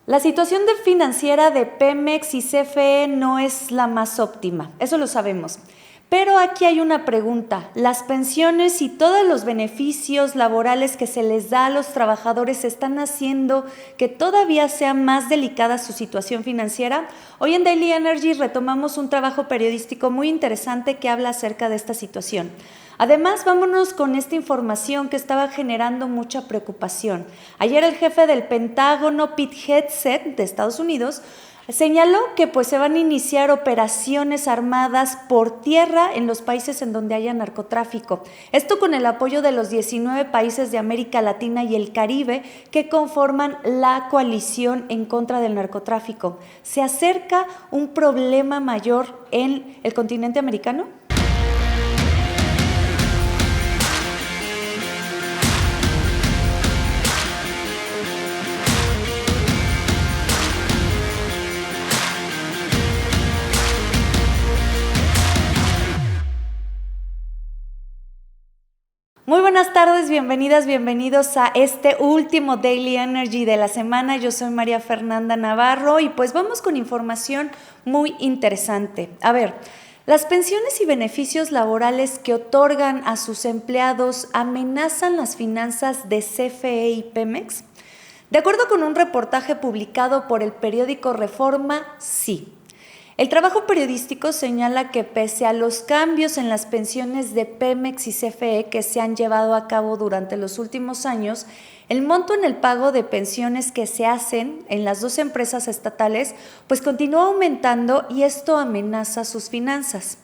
La situación financiera de Pemex y CFE no es la más óptima, eso lo sabemos. Pero aquí hay una pregunta, ¿las pensiones y todos los beneficios laborales que se les da a los trabajadores están haciendo que todavía sea más delicada su situación financiera? Hoy en Daily Energy retomamos un trabajo periodístico muy interesante que habla acerca de esta situación. Además, vámonos con esta información que estaba generando mucha preocupación. Ayer el jefe del Pentágono, Pete Hegseth, de Estados Unidos, señaló que se van a iniciar operaciones armadas por tierra en los países en donde haya narcotráfico. Esto con el apoyo de los 19 países de América Latina y el Caribe que conforman la coalición en contra del narcotráfico. ¿Se acerca un problema mayor en el continente americano? Muy buenas tardes, bienvenidas, bienvenidos a este último Daily Energy de la semana. Yo soy María Fernanda Navarro y vamos con información muy interesante. A ver, las pensiones y beneficios laborales que otorgan a sus empleados amenazan las finanzas de CFE y Pemex. De acuerdo con un reportaje publicado por el periódico Reforma, sí. El trabajo periodístico señala que pese a los cambios en las pensiones de Pemex y CFE que se han llevado a cabo durante los últimos años, el monto en el pago de pensiones que se hacen en las dos empresas estatales continúa aumentando y esto amenaza sus finanzas.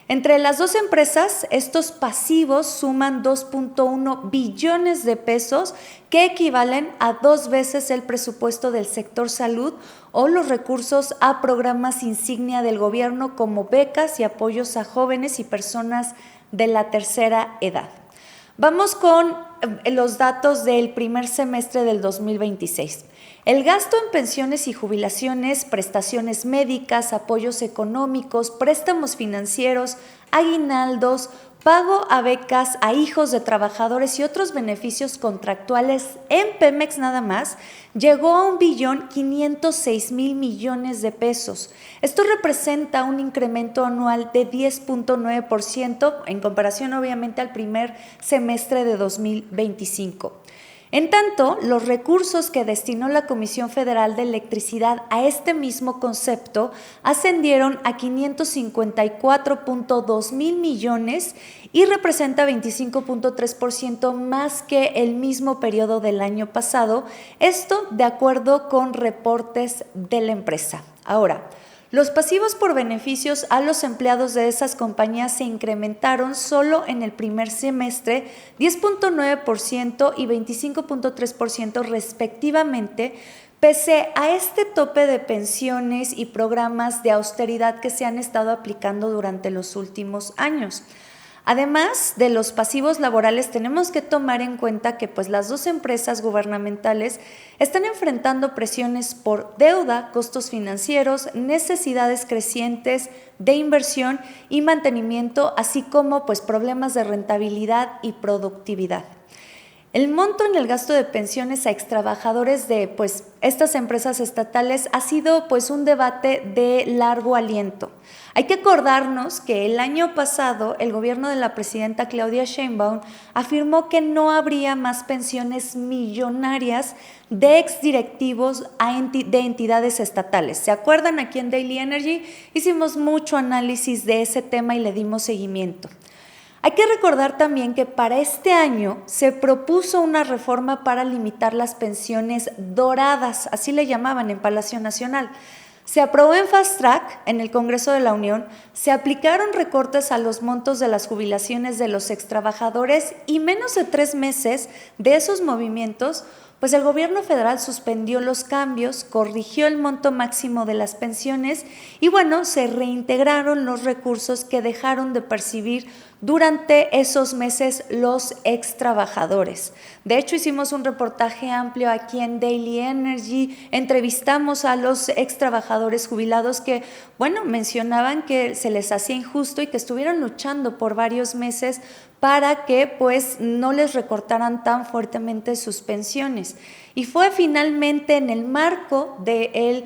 Entre las dos empresas, estos pasivos suman 2.1 billones de pesos que equivalen a 2 veces el presupuesto del sector salud o los recursos a programas insignia del gobierno como becas y apoyos a jóvenes y personas de la tercera edad. Vamos con los datos del primer semestre del 2026. El gasto en pensiones y jubilaciones, prestaciones médicas, apoyos económicos, préstamos financieros, aguinaldos, pago a becas a hijos de trabajadores y otros beneficios contractuales en Pemex nada más, llegó a 1.506.000 millones de pesos. Esto representa un incremento anual de 10.9% en comparación obviamente al primer semestre de 2025. En tanto, los recursos que destinó la Comisión Federal de Electricidad a este mismo concepto ascendieron a 554.2 mil millones y representa 25.3% más que el mismo periodo del año pasado, esto de acuerdo con reportes de la empresa. Ahora, los pasivos por beneficios a los empleados de esas compañías se incrementaron solo en el primer semestre 10.9% y 25.3% respectivamente, pese a este tope de pensiones y programas de austeridad que se han estado aplicando durante los últimos años. Además de los pasivos laborales, tenemos que tomar en cuenta que las dos empresas gubernamentales están enfrentando presiones por deuda, costos financieros, necesidades crecientes de inversión y mantenimiento, así como problemas de rentabilidad y productividad. El monto en el gasto de pensiones a extrabajadores de estas empresas estatales ha sido un debate de largo aliento. Hay que acordarnos que el año pasado el gobierno de la presidenta Claudia Sheinbaum afirmó que no habría más pensiones millonarias de exdirectivos de entidades estatales. ¿Se acuerdan? Aquí en Daily Energy hicimos mucho análisis de ese tema y le dimos seguimiento. Hay que recordar también que para este año se propuso una reforma para limitar las pensiones doradas, así le llamaban en Palacio Nacional. Se aprobó en Fast Track en el Congreso de la Unión, se aplicaron recortes a los montos de las jubilaciones de los extrabajadores y menos de 3 meses de esos movimientos, el gobierno federal suspendió los cambios, corrigió el monto máximo de las pensiones y se reintegraron los recursos que dejaron de percibir durante esos meses los extrabajadores. De hecho, hicimos un reportaje amplio aquí en Daily Energy, entrevistamos a los extrabajadores jubilados que, mencionaban que se les hacía injusto y que estuvieron luchando por varios meses para que pues no les recortaran tan fuertemente sus pensiones. Y fue finalmente en el marco del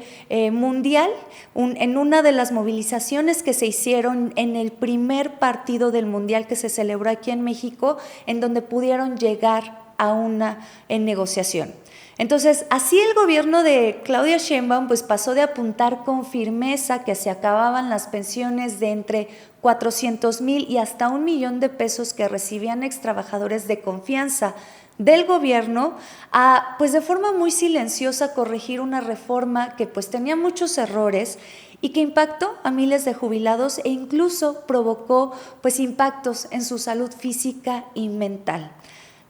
Mundial, en una de las movilizaciones que se hicieron en el primer partido del Mundial que se celebró aquí en México, en donde pudieron llegar a una negociación. Entonces, así el gobierno de Claudia Sheinbaum pues pasó de apuntar con firmeza que se acababan las pensiones de entre 400,000 y hasta 1,000,000 de pesos que recibían extrabajadores de confianza del gobierno a, pues de forma muy silenciosa, corregir una reforma que pues tenía muchos errores y que impactó a miles de jubilados e incluso provocó pues impactos en su salud física y mental.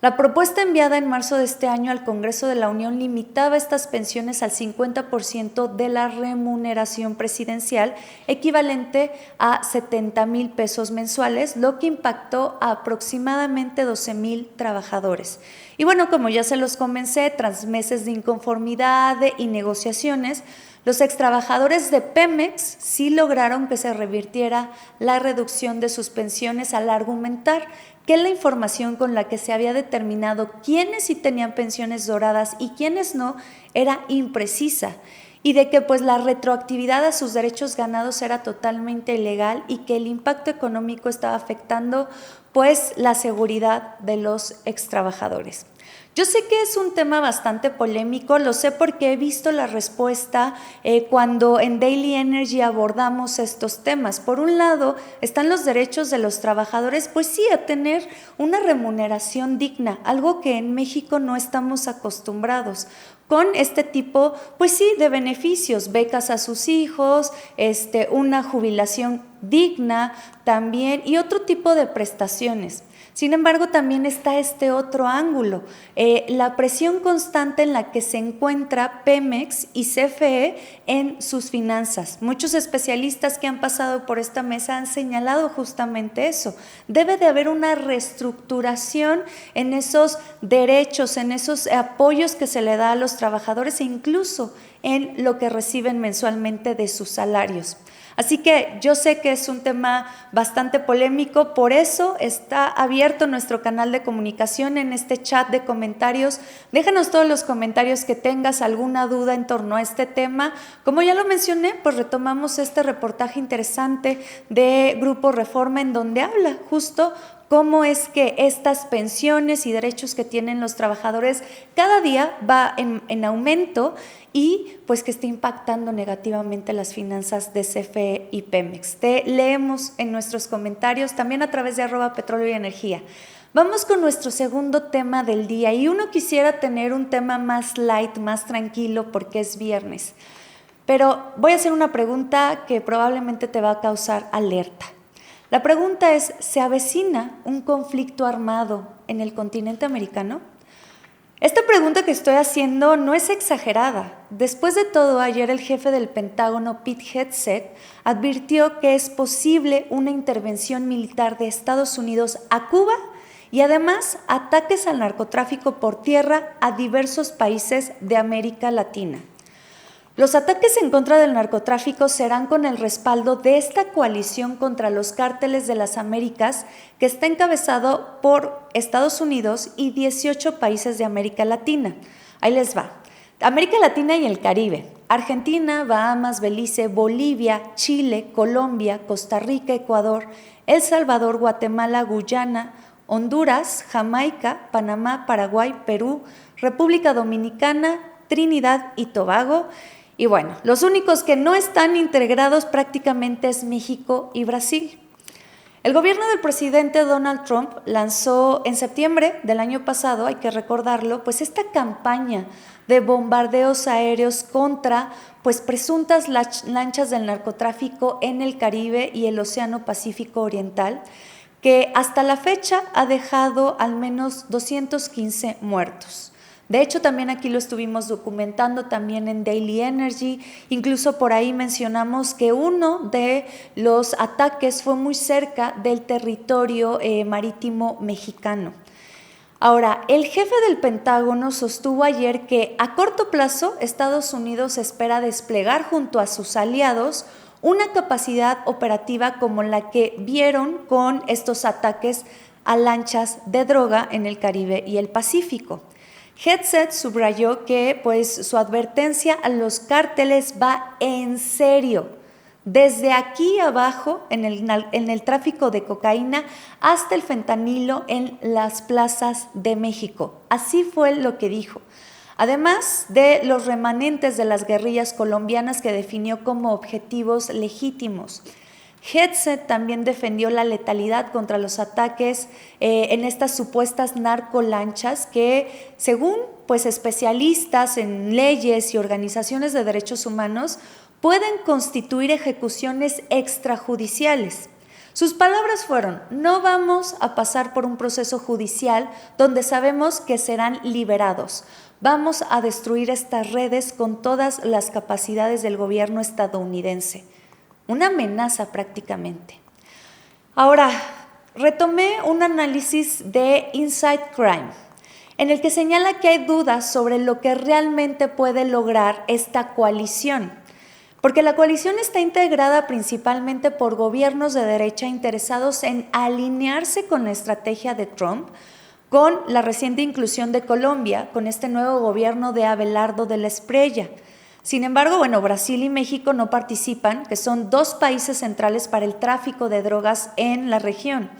La propuesta enviada en marzo de este año al Congreso de la Unión limitaba estas pensiones al 50% de la remuneración presidencial, equivalente a 70,000 pesos mensuales, lo que impactó a aproximadamente 12,000 trabajadores. Y bueno, como ya se los comenté, tras meses de inconformidad y negociaciones, los extrabajadores de Pemex sí lograron que se revirtiera la reducción de sus pensiones al argumentar que la información con la que se había determinado quiénes sí tenían pensiones doradas y quiénes no era imprecisa, y de que pues la retroactividad a sus derechos ganados era totalmente ilegal y que el impacto económico estaba afectando pues la seguridad de los extrabajadores. Yo sé que es un tema bastante polémico, lo sé porque he visto la respuesta cuando en Daily Energy abordamos estos temas. Por un lado, están los derechos de los trabajadores, pues sí, a tener una remuneración digna, algo que en México no estamos acostumbrados, con este tipo, pues sí, de beneficios, becas a sus hijos, una jubilación digna también y otro tipo de prestaciones. Sin embargo, también está este otro ángulo, la presión constante en la que se encuentra Pemex y CFE en sus finanzas. Muchos especialistas que han pasado por esta mesa han señalado justamente eso. Debe de haber una reestructuración en esos derechos, en esos apoyos que se le da a los trabajadores e incluso en lo que reciben mensualmente de sus salarios. Así que yo sé que es un tema bastante polémico, por eso está abierto nuestro canal de comunicación en este chat de comentarios. Déjanos todos los comentarios que tengas, alguna duda en torno a este tema. Como ya lo mencioné, pues retomamos este reportaje interesante de Grupo Reforma en donde habla justo cómo es que estas pensiones y derechos que tienen los trabajadores cada día va en aumento y pues que está impactando negativamente las finanzas de CFE y Pemex. Te leemos en nuestros comentarios, también a través de @petróleo y energía. Vamos con nuestro segundo tema del día y uno quisiera tener un tema más light, más tranquilo porque es viernes. Pero voy a hacer una pregunta que probablemente te va a causar alerta. La pregunta es, ¿se avecina un conflicto armado en el continente americano? Esta pregunta que estoy haciendo no es exagerada. Después de todo, ayer el jefe del Pentágono, Pete Hegseth, advirtió que es posible una intervención militar de Estados Unidos a Cuba y además ataques al narcotráfico por tierra a diversos países de América Latina. Los ataques en contra del narcotráfico serán con el respaldo de esta coalición contra los cárteles de las Américas que está encabezado por Estados Unidos y 18 países de América Latina. Ahí les va. América Latina y el Caribe: Argentina, Bahamas, Belice, Bolivia, Chile, Colombia, Costa Rica, Ecuador, El Salvador, Guatemala, Guyana, Honduras, Jamaica, Panamá, Paraguay, Perú, República Dominicana, Trinidad y Tobago. Y bueno, los únicos que no están integrados prácticamente es México y Brasil. El gobierno del presidente Donald Trump lanzó en septiembre del año pasado, hay que recordarlo, pues esta campaña de bombardeos aéreos contra pues presuntas lanchas del narcotráfico en el Caribe y el Océano Pacífico Oriental, que hasta la fecha ha dejado al menos 215 muertos. De hecho, también aquí lo estuvimos documentando también en Daily Energy, incluso por ahí mencionamos que uno de los ataques fue muy cerca del territorio marítimo mexicano. Ahora, el jefe del Pentágono sostuvo ayer que a corto plazo Estados Unidos espera desplegar junto a sus aliados una capacidad operativa como la que vieron con estos ataques a lanchas de droga en el Caribe y el Pacífico. Hegseth subrayó que pues, su advertencia a los cárteles va en serio, desde aquí abajo en el tráfico de cocaína hasta el fentanilo en las plazas de México. Así fue lo que dijo. Además de los remanentes de las guerrillas colombianas que definió como objetivos legítimos. Hegseth también defendió la letalidad contra los ataques en estas supuestas narcolanchas que, según pues, especialistas en leyes y organizaciones de derechos humanos, pueden constituir ejecuciones extrajudiciales. Sus palabras fueron: no vamos a pasar por un proceso judicial donde sabemos que serán liberados. Vamos a destruir estas redes con todas las capacidades del gobierno estadounidense. Una amenaza prácticamente. Ahora, retomé un análisis de Inside Crime, en el que señala que hay dudas sobre lo que realmente puede lograr esta coalición, porque la coalición está integrada principalmente por gobiernos de derecha interesados en alinearse con la estrategia de Trump, con la reciente inclusión de Colombia, con este nuevo gobierno de Abelardo de la Espriella. Sin embargo, Brasil y México no participan, que son dos países centrales para el tráfico de drogas en la región.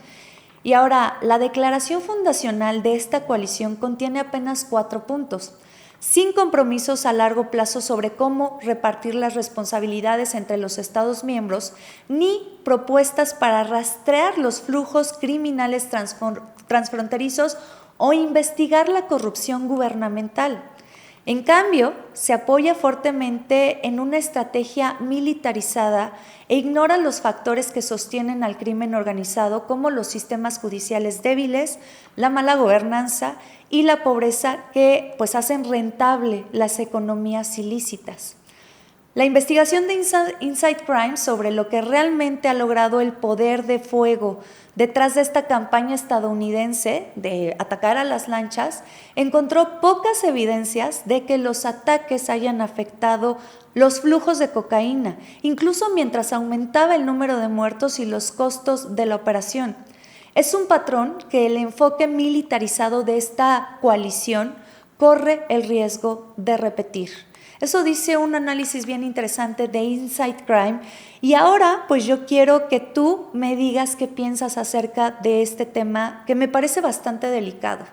Y ahora, la declaración fundacional de esta coalición contiene apenas 4 puntos, sin compromisos a largo plazo sobre cómo repartir las responsabilidades entre los Estados miembros, ni propuestas para rastrear los flujos criminales transfronterizos o investigar la corrupción gubernamental. En cambio, se apoya fuertemente en una estrategia militarizada e ignora los factores que sostienen al crimen organizado, como los sistemas judiciales débiles, la mala gobernanza y la pobreza, que pues hacen rentable las economías ilícitas. La investigación de Inside Crime sobre lo que realmente ha logrado el poder de fuego detrás de esta campaña estadounidense de atacar a las lanchas encontró pocas evidencias de que los ataques hayan afectado los flujos de cocaína, incluso mientras aumentaba el número de muertos y los costos de la operación. Es un patrón que el enfoque militarizado de esta coalición corre el riesgo de repetir. Eso dice un análisis bien interesante de Inside Crime. Y ahora, pues yo quiero que tú me digas qué piensas acerca de este tema, que me parece bastante delicado.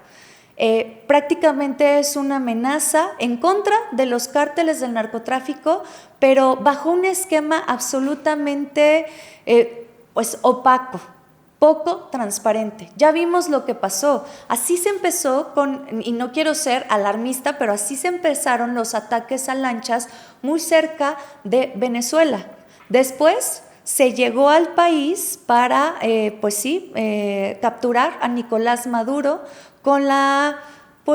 Prácticamente es una amenaza en contra de los cárteles del narcotráfico, pero bajo un esquema absolutamente pues opaco, poco transparente. Ya vimos lo que pasó. Así se empezó y no quiero ser alarmista, pero así se empezaron los ataques a lanchas muy cerca de Venezuela. Después se llegó al país para, capturar a Nicolás Maduro con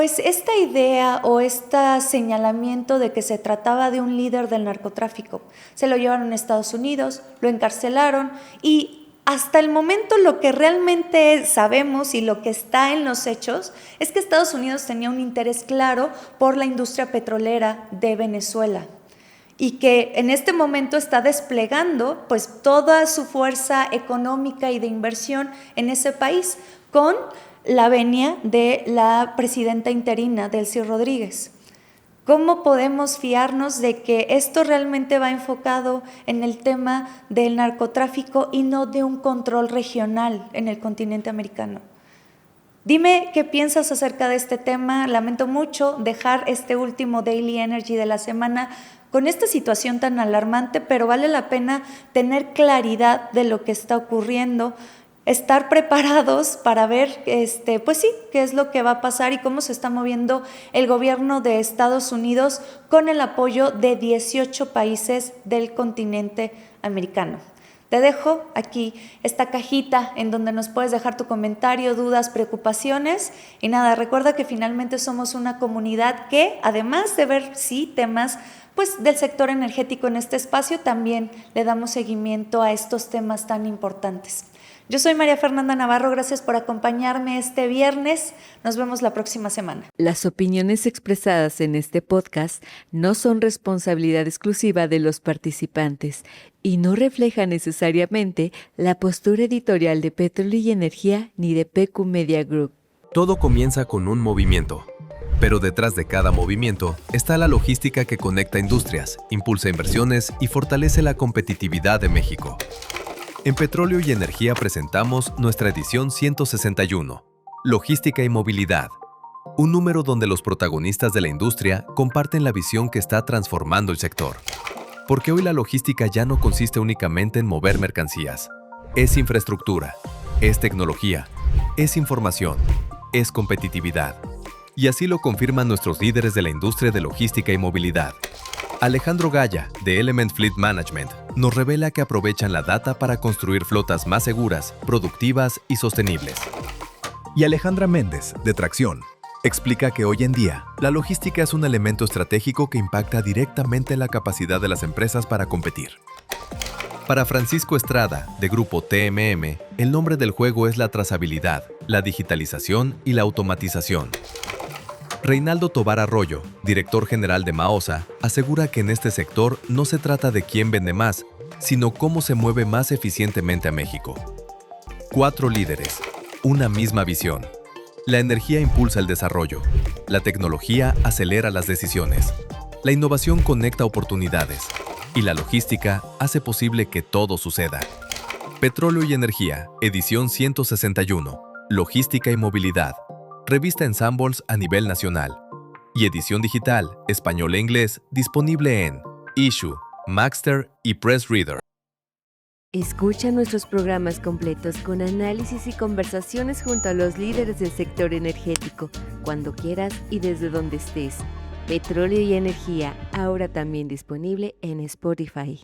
esta idea o este señalamiento de que se trataba de un líder del narcotráfico. Se lo llevaron a Estados Unidos, lo encarcelaron y hasta el momento lo que realmente sabemos y lo que está en los hechos es que Estados Unidos tenía un interés claro por la industria petrolera de Venezuela y que en este momento está desplegando pues toda su fuerza económica y de inversión en ese país con la venia de la presidenta interina, Delcy Rodríguez. ¿Cómo podemos fiarnos de que esto realmente va enfocado en el tema del narcotráfico y no de un control regional en el continente americano? Dime qué piensas acerca de este tema. Lamento mucho dejar este último Daily Energy de la semana con esta situación tan alarmante, pero vale la pena tener claridad de lo que está ocurriendo, estar preparados para ver qué es lo que va a pasar y cómo se está moviendo el gobierno de Estados Unidos con el apoyo de 18 países del continente americano. Te dejo aquí esta cajita en donde nos puedes dejar tu comentario, dudas, preocupaciones y nada, recuerda que finalmente somos una comunidad que, además de ver temas pues del sector energético en este espacio, también le damos seguimiento a estos temas tan importantes. Yo soy María Fernanda Navarro, gracias por acompañarme este viernes. Nos vemos la próxima semana. Las opiniones expresadas en este podcast no son responsabilidad exclusiva de los participantes y no reflejan necesariamente la postura editorial de Petróleo y Energía ni de PQ Media Group. Todo comienza con un movimiento, pero detrás de cada movimiento está la logística que conecta industrias, impulsa inversiones y fortalece la competitividad de México. En Petróleo y Energía presentamos nuestra edición 161, Logística y Movilidad, un número donde los protagonistas de la industria comparten la visión que está transformando el sector. Porque hoy la logística ya no consiste únicamente en mover mercancías. Es infraestructura, es tecnología, es información, es competitividad. Y así lo confirman nuestros líderes de la industria de logística y movilidad. Alejandro Gaya, de Element Fleet Management, nos revela que aprovechan la data para construir flotas más seguras, productivas y sostenibles. Y Alejandra Méndez, de Tracción, explica que hoy en día, la logística es un elemento estratégico que impacta directamente la capacidad de las empresas para competir. Para Francisco Estrada, de Grupo TMM, el nombre del juego es la trazabilidad, la digitalización y la automatización. Reinaldo Tobar Arroyo, director general de Maosa, asegura que en este sector no se trata de quién vende más, sino cómo se mueve más eficientemente a México. 4 líderes, una misma visión. La energía impulsa el desarrollo, la tecnología acelera las decisiones, la innovación conecta oportunidades y la logística hace posible que todo suceda. Petróleo y Energía, edición 161, Logística y Movilidad. Revista Ensembles a nivel nacional. Y edición digital, español e inglés, disponible en Issue, Maxter y Press Reader. Escucha nuestros programas completos con análisis y conversaciones junto a los líderes del sector energético, cuando quieras y desde donde estés. Petróleo y Energía, ahora también disponible en Spotify.